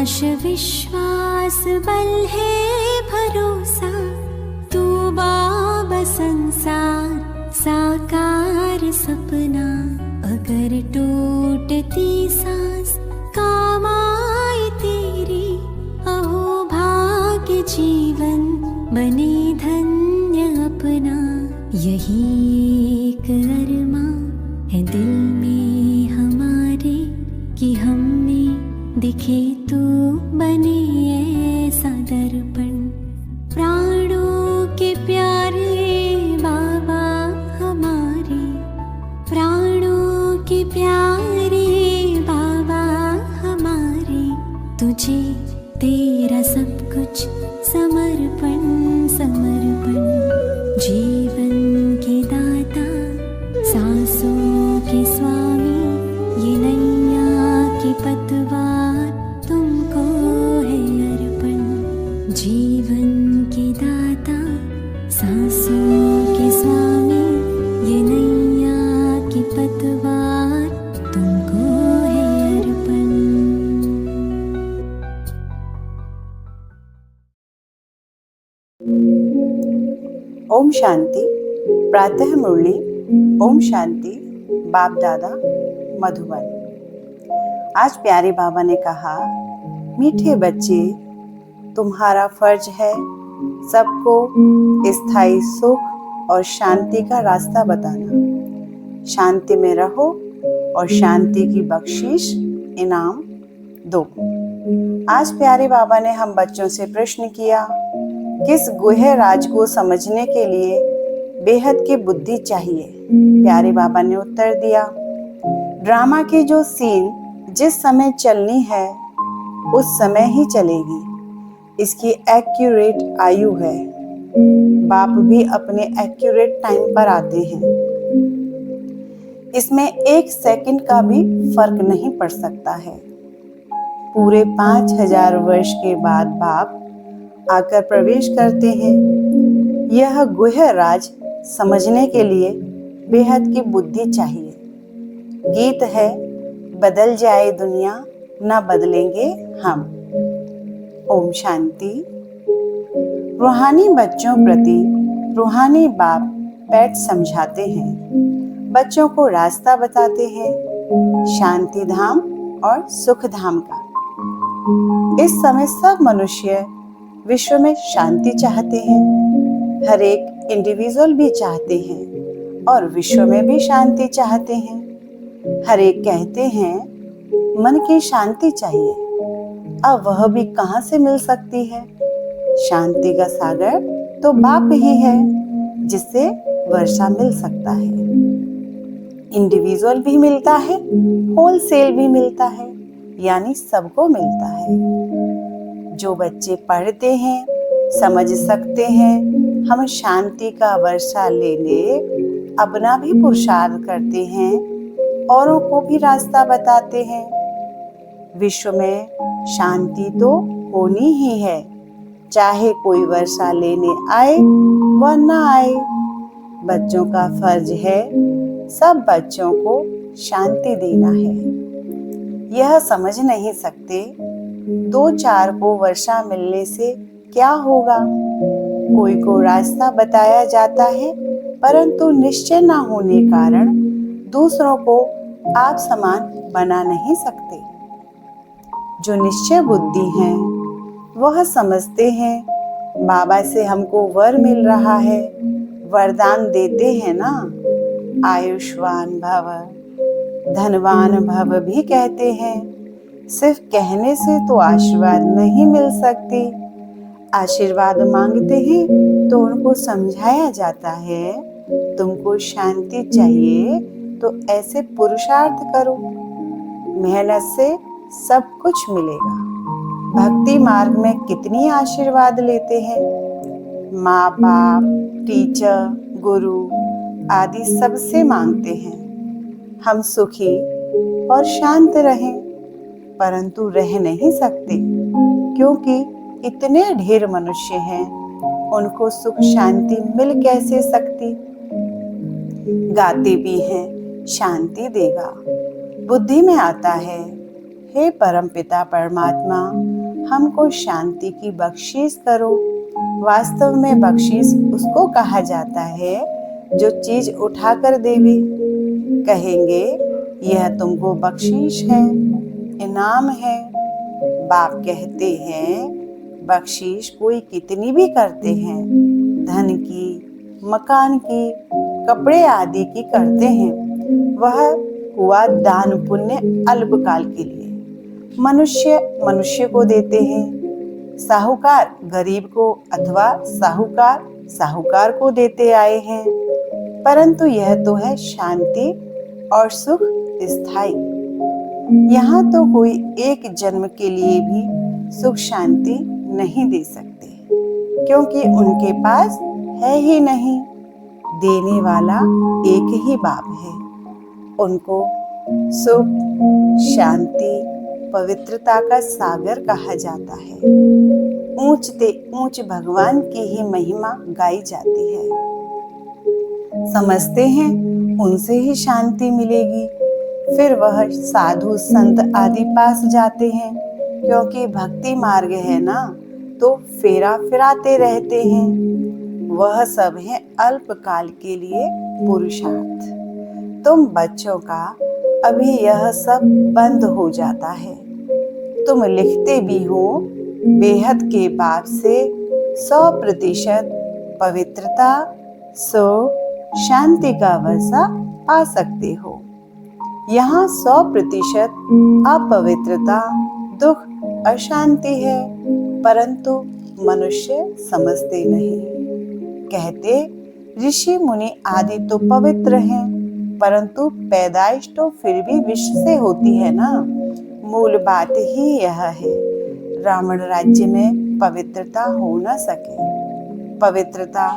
आश विश्वास बल है भरोसा, तू बाबा संसार साकार सपना। अगर टूटती सांस काम आए तेरी, अहो भाग्य जीवन बने धन्य अपना। यही एक अरमा है दिल में हमारे, कि हमें दिखे तू बने ऐसा दर्पण। प्राणों के प्यारे बाबा हमारे, प्राणों के प्यारे बाबा हमारे, तुझे तेरा सब कुछ समर्पण समर्पण। जीवन के दाता सांसों के स्वामी, ये नैया की पतवार तुमको है अर्पण। जीवन के दाता सांसों के स्वामी, ये नैया की पतवार तुमको है अर्पण। ओम शांति। प्रातः मुरली। ओम शांति। बाप दादा मधुबन। आज प्यारे बाबा ने कहा, मीठे बच्चे, तुम्हारा फर्ज है सबको स्थायी सुख और शांति का रास्ता बताना। शांति में रहो और शांति की बख्शीश इनाम दो। आज प्यारे बाबा ने हम बच्चों से प्रश्न किया, किस गुह्य राज को समझने के लिए बेहद की बुद्धि चाहिए? प्यारे बाबा ने उत्तर दिया, ड्रामा की जो सीन जिस समय चलनी है उस समय ही चलेगी। इसकी एक्यूरेट आयु है। बाप भी अपने एक्यूरेट टाइम पर आते हैं। इसमें 1 सेकंड का भी फर्क नहीं पड़ सकता है। पूरे 5000 वर्ष के बाद बाप आकर प्रवेश करते हैं। यह गुह्य राज समझने के लिए बेहद की बुद्धि चाहिए। गीत है, बदल जाए दुनिया न बदलेंगे हम। ओम शांति। रूहानी बच्चों प्रति रूहानी बाप बैठ समझाते हैं, बच्चों को रास्ता बताते हैं, शांति धाम और सुख धाम का। इस समय सब मनुष्य विश्व में शांति चाहते हैं। हर एक इंडिविजुअल भी चाहते हैं और विश्व में भी शांति चाहते हैं। हर एक कहते हैं मन की शांति चाहिए। अब वह भी कहाँ से मिल सकती है? शांति का सागर तो बाप ही है, जिससे वर्षा मिल सकता है। इंडिविजुअल भी मिलता है, होलसेल भी मिलता है, यानी सबको मिलता है। जो बच्चे पढ़ते हैं, समझ सकते हैं, हम शांति का वर्षा लेने अपना भी पुरुषार्थ करते हैं, औरों को भी रास्ता बताते हैं। विश्व में शांति तो होनी ही है, चाहे कोई वर्षा लेने आए व न आए। बच्चों का फर्ज है सब बच्चों को शांति देना है। यह समझ नहीं सकते 2-4 को वर्षा मिलने से क्या होगा। कोई को रास्ता बताया जाता है, परंतु निश्चय न होने कारण दूसरों को आप समान बना नहीं सकते। जो निश्चय बुद्धि हैं, वह समझते हैं बाबा से हमको वर मिल रहा है, वरदान देते हैं ना, आयुष्मान भव, धनवान भव भी कहते हैं। सिर्फ कहने से तो आशीर्वाद नहीं मिल सकती। आशीर्वाद मांगते हैं तो उनको समझाया जाता है, तुमको शांति चाहिए तो ऐसे पुरुषार्थ करो, मेहनत से सब कुछ मिलेगा। भक्ति मार्ग में कितनी आशीर्वाद लेते हैं, माँ बाप, टीचर, गुरु आदि सबसे मांगते हैं हम सुखी और शांत रहें, परंतु रह नहीं सकते क्योंकि इतने ढेर मनुष्य हैं, उनको सुख शांति मिल कैसे सकती। गाते भी हैं शांति देगा, बुद्धि में आता है, हे परमपिता परमात्मा हमको शांति की बख्शीश करो। वास्तव में बख्शीश उसको कहा जाता है जो चीज उठाकर देवे। कहेंगे यह तुमको बख्शीश है, इनाम है। बाप कहते हैं बख्शीश कोई कितनी भी करते हैं, धन की, मकान की, कपड़े आदि की करते हैं, वह हुआ दान पुण्य अल्पकाल के लिए। मनुष्य मनुष्य को देते हैं, साहूकार गरीब को अथवा साहूकार साहूकार को देते आए हैं। परंतु यह तो है शांति और सुख स्थायी। यहाँ तो कोई एक जन्म के लिए भी सुख शांति नहीं दे सकते, क्योंकि उनके पास है ही नहीं। देने वाला एक ही बाप है। उनको सुख, शांति, पवित्रता का सागर कहा जाता है। ऊंच से ऊंच भगवान की ही महिमा गाई जाती है। समझते हैं उनसे ही शांति मिलेगी, फिर वह साधु संत आदि पास जाते हैं, क्योंकि भक्ति मार्ग है ना, तो फेरा फिराते रहते हैं। वह सब है अल्पकाल के लिए पुरुषार्थ। तुम बच्चों का अभी यह सब बंद हो जाता है। तुम लिखते भी हो बेहद के बाप से 100% पवित्रता, सुख, शांति का वर्षा पा सकते हो। यहाँ 100% अपवित्रता, दुख, अशांति है, परंतु मनुष्य समझते नहीं। कहते ऋषि मुनि आदि तो पवित्र हैं, परंतु पैदाइश तो फिर भी विष से होती है ना। मूल बात ही यह है, रावण राज्य में पवित्रता हो न सके। पवित्रता,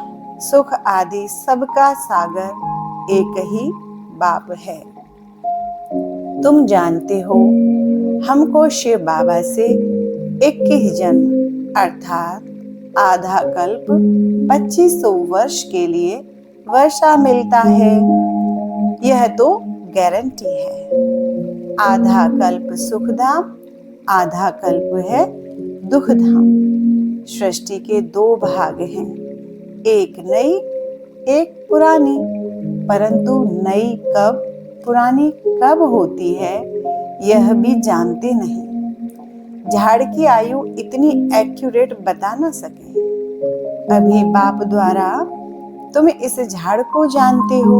सुख आदि सबका सागर एक ही बाप है। तुम जानते हो हमको शिव बाबा से 21 जन्म अर्थात आधा कल्प 2500 वर्ष के लिए वर्षा मिलता है। यह तो गारंटी है। आधा कल्प सुखधाम, आधा कल्प है दुखधाम। सृष्टि के 2 भाग हैं, एक नई, एक पुरानी। परंतु नई कब, पुरानी कब होती है, यह भी जानते नहीं। झाड़ की आयु इतनी एक्यूरेट बता न सके। अभी बाप द्वारा तुम इस झाड़ को जानते हो।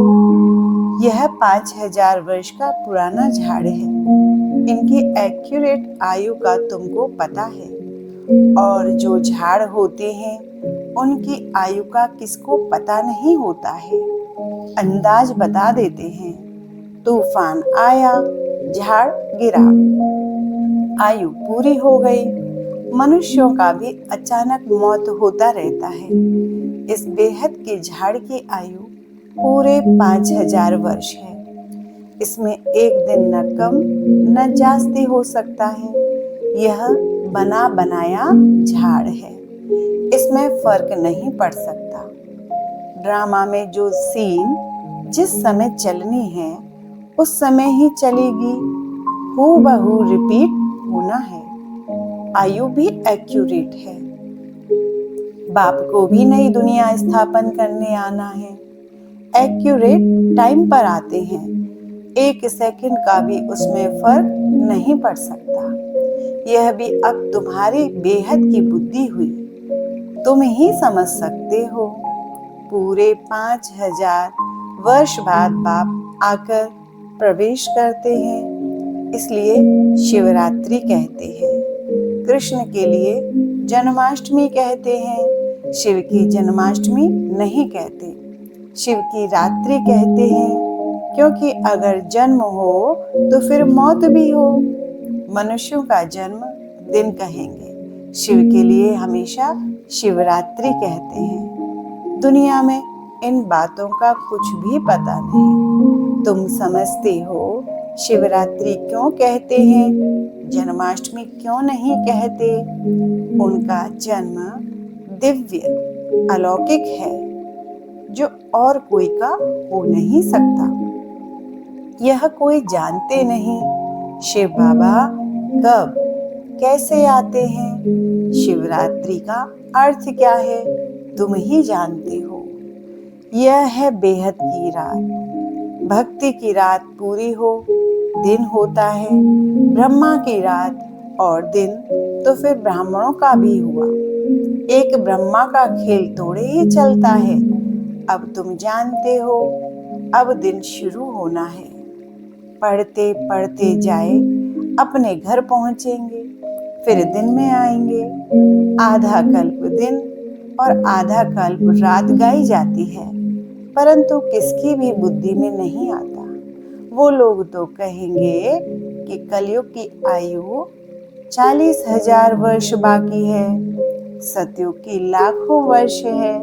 यह 5000 वर्ष का पुराना झाड़ है। इनकी एक्यूरेट आयु का तुमको पता है। और जो झाड़ होते हैं उनकी आयु का किसको पता नहीं होता है, अंदाज बता देते हैं। तूफान आया, झाड़ गिरा, आयु पूरी हो गई। मनुष्यों का भी अचानक मौत होता रहता है। इस बेहद के झाड़ की आयु पूरे 5000 वर्ष है। इसमें एक दिन न कम न जास्ती हो सकता है। यह बना बनाया झाड़ है, इसमें फर्क नहीं पड़ सकता। ड्रामा में जो सीन जिस समय चलनी है उस समय ही चलेगी, हूबहू रिपीट होना है। आयु भी एक्यूरेट है। बाप को भी नई दुनिया स्थापन करने आना है। एक्यूरेट टाइम पर आते हैं। 1 सेकंड का भी उसमें फर्क नहीं पड़ सकता। यह भी अब तुम्हारी बेहद की बुद्धि हुई, तुम ही समझ सकते हो। पूरे 5000 वर्ष बाद बाप आकर प्रवेश करते हैं, इसलिए शिवरात्रि कहते हैं। कृष्ण के लिए जन्माष्टमी कहते हैं, शिव की जन्माष्टमी नहीं कहते। शिव की रात्रि कहते हैं, क्योंकि अगर जन्म हो तो फिर मौत भी हो। मनुष्यों का जन्म दिन कहेंगे, शिव के लिए हमेशा शिवरात्रि कहते हैं। दुनिया में इन बातों का कुछ भी पता नहीं। तुम समझते हो शिवरात्रि क्यों कहते हैं, जन्माष्टमी क्यों नहीं कहते। उनका जन्म दिव्य अलौकिक है, जो और कोई का हो नहीं सकता। यह कोई जानते नहीं शिव बाबा कब कैसे आते हैं, शिवरात्रि का अर्थ क्या है, तुम ही जानते हो। यह है बेहद की रात। भक्ति की रात पूरी हो, दिन होता है ब्रह्मा की रात, और दिन तो फिर ब्राह्मणों का भी हुआ। एक ब्रह्मा का खेल थोड़े ही चलता है। अब तुम जानते हो, अब दिन शुरू होना है। पढ़ते पढ़ते जाए, अपने घर पहुंचेंगे, फिर दिन में आएंगे। आधा कल्प दिन और आधा कल्प रात गाई जाती है, परंतु किसकी भी बुद्धि में नहीं आता। वो लोग तो कहेंगे कि कलयुग की आयु 40,000 वर्ष बाकी है, सतयुग की लाखों वर्ष है।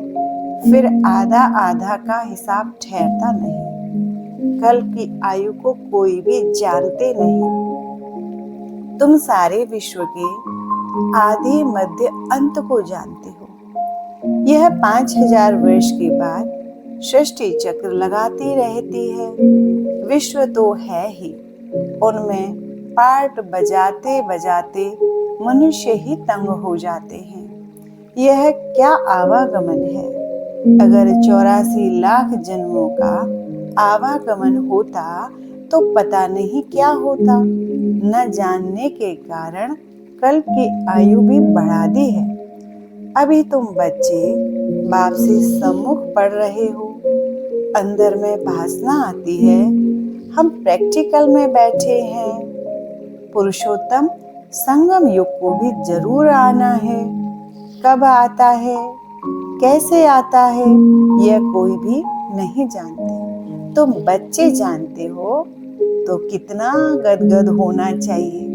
फिर आधा आधा का हिसाब ठहरता नहीं। कल की आयु को कोई भी जानते नहीं। तुम सारे विश्व के आदि मध्य अंत को जानते हो। यह 5,000 वर्ष के बाद सृष्टि चक्र लगाती रहती है। विश्व तो है ही, उनमें पार्ट बजाते बजाते मनुष्य ही तंग हो जाते हैं। यह क्या आवागमन है। अगर 84 लाख जन्मों का आवागमन होता तो पता नहीं क्या होता। न जानने के कारण कल्प की आयु भी बढ़ा दी है। अभी तुम बच्चे बाप से सम्मुख पढ़ रहे हो, अंदर में भासना आती है। हम प्रैक्टिकल में बैठे हैं। पुरुषोत्तम संगम युग को भी जरूर आना है। कब आता है, कैसे आता है, यह कोई भी नहीं जानते। तुम बच्चे जानते हो तो कितना गदगद होना चाहिए।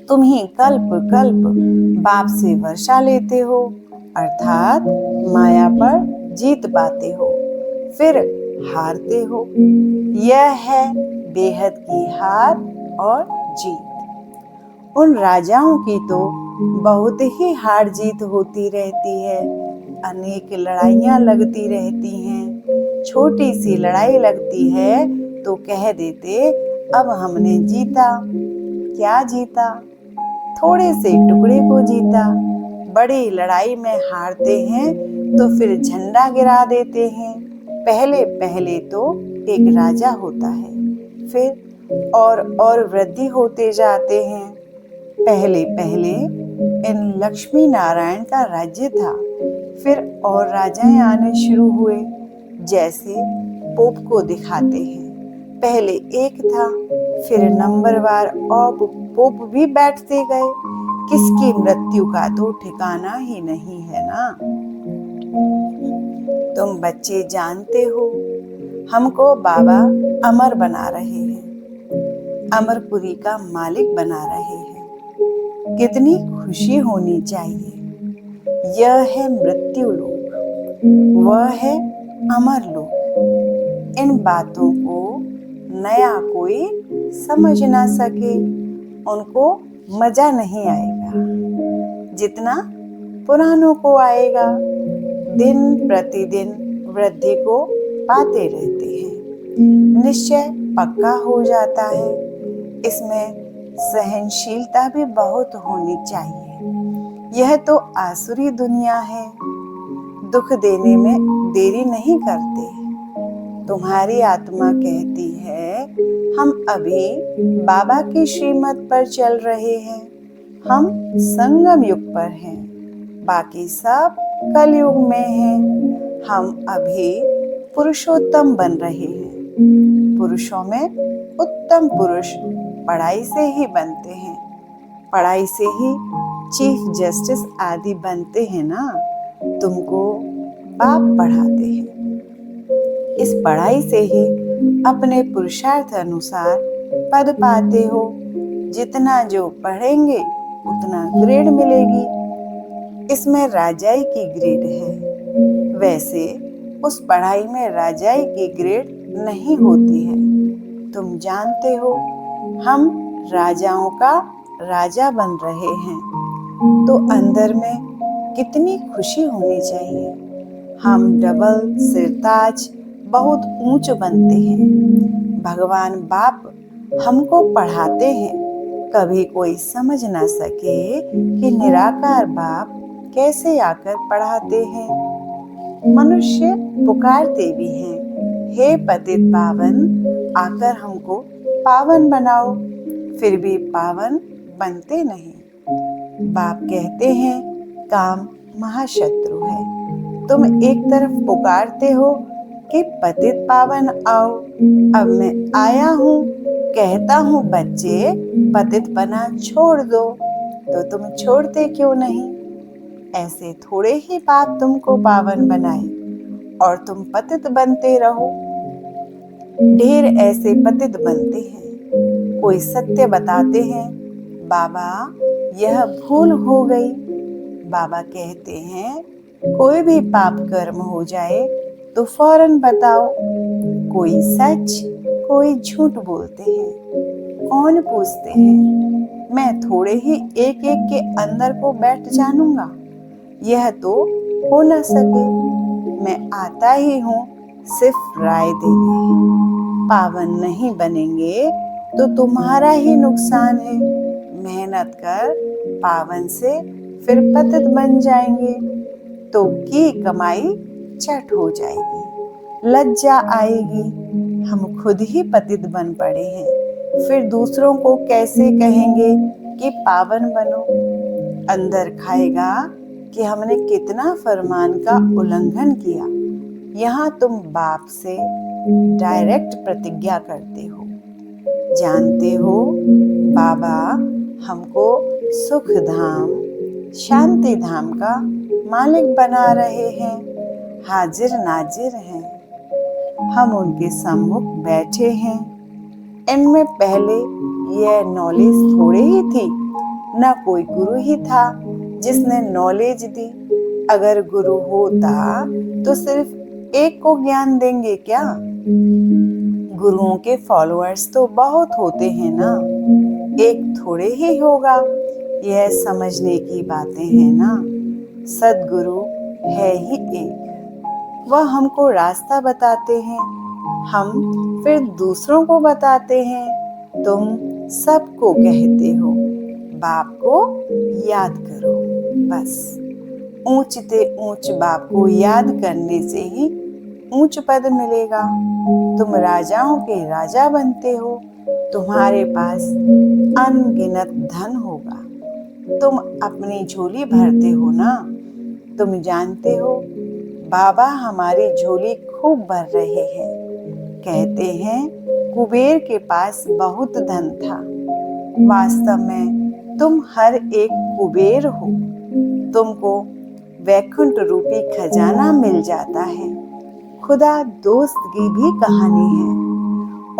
तुम ही कल्प कल्प बाप से वर्षा लेते हो, अर्थात माया पर जीत पाते हो, फिर हारते हो। यह है बेहद की हार और जीत। उन राजाओं की तो बहुत ही हार जीत होती रहती है। अनेक लड़ाइयाँ लगती रहती हैं। छोटी सी लड़ाई लगती है तो कह देते अब हमने जीता। क्या जीता? थोड़े से टुकड़े को जीता। बड़ी लड़ाई में हारते हैं तो फिर झंडा गिरा देते हैं। पहले पहले तो एक राजा होता है, फिर और वृद्धि होते जाते हैं। पहले पहले इन लक्ष्मी नारायण का राज्य था, फिर और राजाएं आने शुरू हुए, जैसे पोप को दिखाते हैं। पहले एक था, फिर नंबरवार और पोप भी बैठते गए। किसकी मृत्यु का तो ठिकाना ही नहीं है ना। तुम बच्चे जानते हो, हमको बाबा अमर बना रहे हैं, अमरपुरी का मालिक बना रहे हैं। कितनी खुशी होनी चाहिए। यह है मृत्यु लोक, वह है अमर लोक। इन बातों को नया कोई समझ ना सके, उनको मजा नहीं आएगा जितना पुरानों को आएगा। दिन प्रतिदिन वृद्धि को पाते रहते हैं। निश्चय पक्का हो जाता है। इसमें सहनशीलता भी बहुत होनी चाहिए। यह तो आसुरी दुनिया है, दुख देने में देरी नहीं करते। तुम्हारी आत्मा कहती है हम अभी बाबा की श्रीमत पर चल रहे हैं, हम संगम युग पर हैं, बाकी सब कलयुग में हैं। हम अभी पुरुषोत्तम बन रहे हैं। पुरुषों में उत्तम पुरुष पढ़ाई से ही बनते हैं, पढ़ाई से ही चीफ जस्टिस आदि बनते हैं ना। तुमको बाप पढ़ाते हैं। इस पढ़ाई से ही अपने पुरुषार्थ अनुसार पद पाते हो। जितना जो पढ़ेंगे उतना ग्रेड मिलेगी। इसमें राजाई की ग्रेड है, वैसे उस पढ़ाई में राजाई की ग्रेड नहीं होती है। तुम जानते हो हम राजाओं का राजा बन रहे हैं, तो अंदर में कितनी खुशी होनी चाहिए। हम डबल सिरताज बहुत ऊंच बनते हैं। भगवान बाप हमको पढ़ाते हैं, कभी कोई समझ ना सके कि निराकार बाप कैसे आकर पढ़ाते हैं। मनुष्य पुकारते भी हैं, हे पतित पावन, आकर हमको पावन बनाओ, फिर भी पावन बनते नहीं। बाप कहते हैं, काम महाशत्रु है। तुम एक तरफ पुकारते हो कि पतित पावन आओ, अब मैं आया हूँ, कहता हूँ बच्चे पतित बना छोड़ दो, तो तुम छोड़ते क्यों नहीं? ऐसे थोड़े ही बाप तुमको पावन बनाए और तुम पतित बनते रहो। ढेर ऐसे पतित बनते हैं। कोई सत्य बताते हैं, बाबा यह भूल हो गई। बाबा कहते हैं, कोई भी पाप कर्म हो जाए तो फौरन बताओ। कोई सच, कोई झूठ बोलते हैं। कौन पूछते हैं? मैं थोड़े ही एक एक के अंदर को बैठ जानूंगा, यह तो हो न सके। मैं आता ही हूँ सिर्फ राय देने। पावन नहीं बनेंगे तो तुम्हारा ही नुकसान है। मेहनत कर पावन से फिर पतित बन जाएंगे तो की कमाई चट हो जाएगी, लज्जा आएगी। हम खुद ही पतित बन पड़े हैं, फिर दूसरों को कैसे कहेंगे कि पावन बनो? अंदर खाएगा कि हमने कितना फरमान का उल्लंघन किया। यहाँ तुम बाप से डायरेक्ट प्रतिज्ञा करते हो, जानते हो बाबा हमको सुख धाम, शांति धाम का मालिक बना रहे हैं, हाजिर नाजिर हैं। हम उनके सम्मुख बैठे हैं। इनमें पहले यह नॉलेज थोड़े ही थी, न कोई गुरु ही था जिसने नॉलेज दी। अगर गुरु होता तो सिर्फ एक को ज्ञान देंगे क्या? गुरुओं के फॉलोअर्स तो बहुत होते हैं ना, एक थोड़े ही होगा। यह समझने की बातें हैं ना। सद्गुरु है ही एक, वह हमको रास्ता बताते हैं, हम फिर दूसरों को बताते हैं। तुम सबको कहते हो बाप को याद करो, बस ऊंचते ऊंच बाप को याद करने से ही ऊंच पद मिलेगा। तुम राजाओं के राजा बनते हो, तुम्हारे पास अनगिनत धन होगा। तुम अपनी झोली भरते हो ना, तुम जानते हो बाबा हमारी झोली खूब भर रहे हैं। कहते हैं कुबेर के पास बहुत धन था, वास्तव में तुम हर एक कुबेर हो। तुमको वैकुंठ रूपी खजाना मिल जाता है। खुदा दोस्त की भी कहानी है।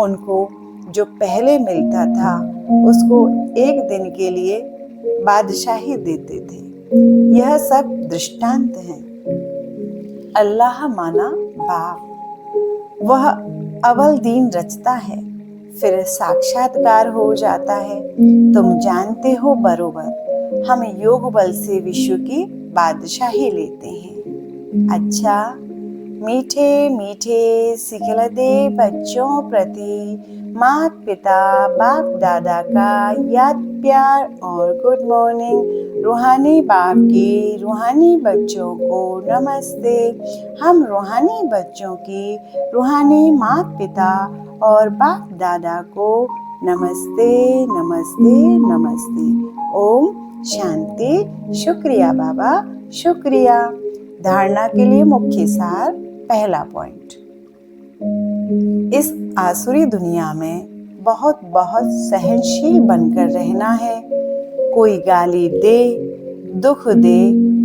उनको जो पहले मिलता था उसको एक दिन के लिए बादशाही देते थे। यह सब दृष्टांत हैं। अल्लाह माना बाप, वह अव्वल दीन रचता है, फिर साक्षात्कार हो जाता है। तुम जानते हो बरोबर, हम योग बल से विश्व की बादशाही लेते हैं। अच्छा, मीठे मीठे सिखलते बच्चों प्रति माता पिता बाप दादा का याद प्यार और गुड मॉर्निंग। रूहानी बाप की रूहानी बच्चों को नमस्ते। हम रूहानी बच्चों की रूहानी माता पिता और बाप दादा को नमस्ते नमस्ते नमस्ते। ओम शांति। शुक्रिया बाबा, शुक्रिया। धारणा के लिए मुख्य सार। पहला पॉइंट, इस आसुरी दुनिया में बहुत बहुत सहनशील बनकर रहना है। कोई गाली दे, दुख दे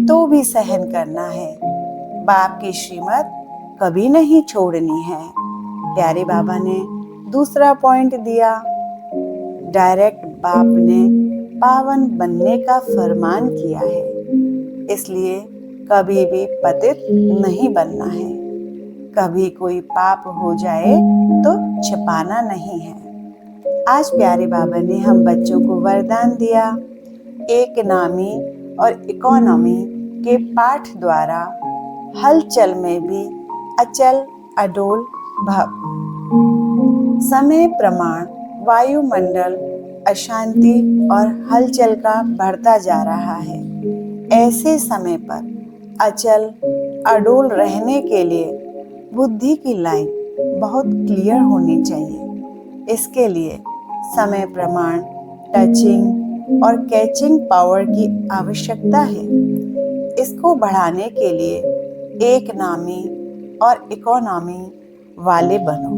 तो भी सहन करना है। बाप की श्रीमत कभी नहीं छोड़नी है। प्यारे बाबा ने दूसरा पॉइंट दिया, डायरेक्ट बाप ने पावन बनने का फरमान किया है, इसलिए कभी भी पतित नहीं बनना है। कभी कोई पाप हो जाए तो छिपाना नहीं है। आज प्यारे बाबा ने हम बच्चों को वरदान दिया, एक नामी और इकोनॉमी के पाठ द्वारा हलचल में भी अचल अडोल भव। समय प्रमाण वायुमंडल अशांति और हलचल का बढ़ता जा रहा है। ऐसे समय पर अचल अडोल रहने के लिए बुद्धि की लाइन बहुत क्लियर होनी चाहिए। इसके लिए समय प्रमाण, टचिंग और कैचिंग पावर की आवश्यकता है। इसको बढ़ाने के लिए एक नामी और इकोनॉमी वाले बनो।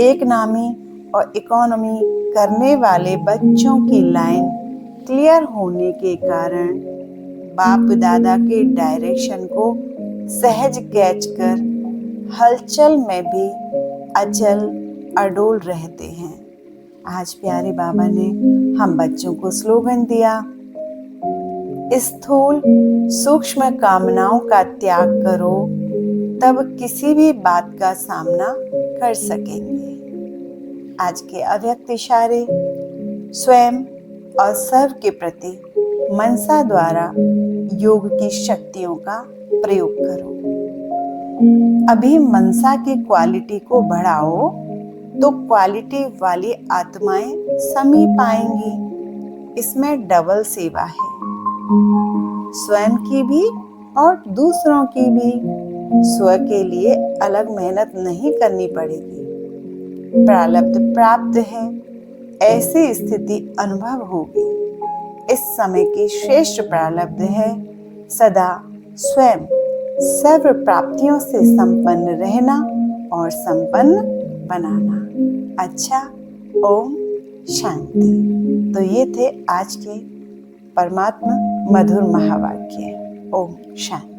एक नामी और इकोनॉमी करने वाले बच्चों की लाइन क्लियर होने के कारण बाप दादा के डायरेक्शन को सहज कैच कर हलचल में भी अचल अडोल रहते हैं। आज प्यारे बाबा ने हम बच्चों को स्लोगन दिया, स्थूल सूक्ष्म कामनाओं का त्याग करो, तब किसी भी बात का सामना कर सकेंगे। आज के अव्यक्त इशारे स्वयं और सर्व के प्रति मनसा द्वारा योग की शक्तियों का प्रयोग करो। अभी मनसा की क्वालिटी को बढ़ाओ तो क्वालिटी वाली आत्माएं समीप आएंगी। इसमें डबल सेवा है, स्वयं की भी और दूसरों की भी। स्व के लिए अलग मेहनत नहीं करनी पड़ेगी। प्रारब्ध प्राप्त है, ऐसी स्थिति अनुभव होगी। इस समय की श्रेष्ठ प्रारब्ध है सदा स्वयं सर्व प्राप्तियों से संपन्न रहना और संपन्न बनाना। अच्छा, ओम शांति। तो ये थे आज के परमात्मा मधुर महावाक्य। ओम शांति।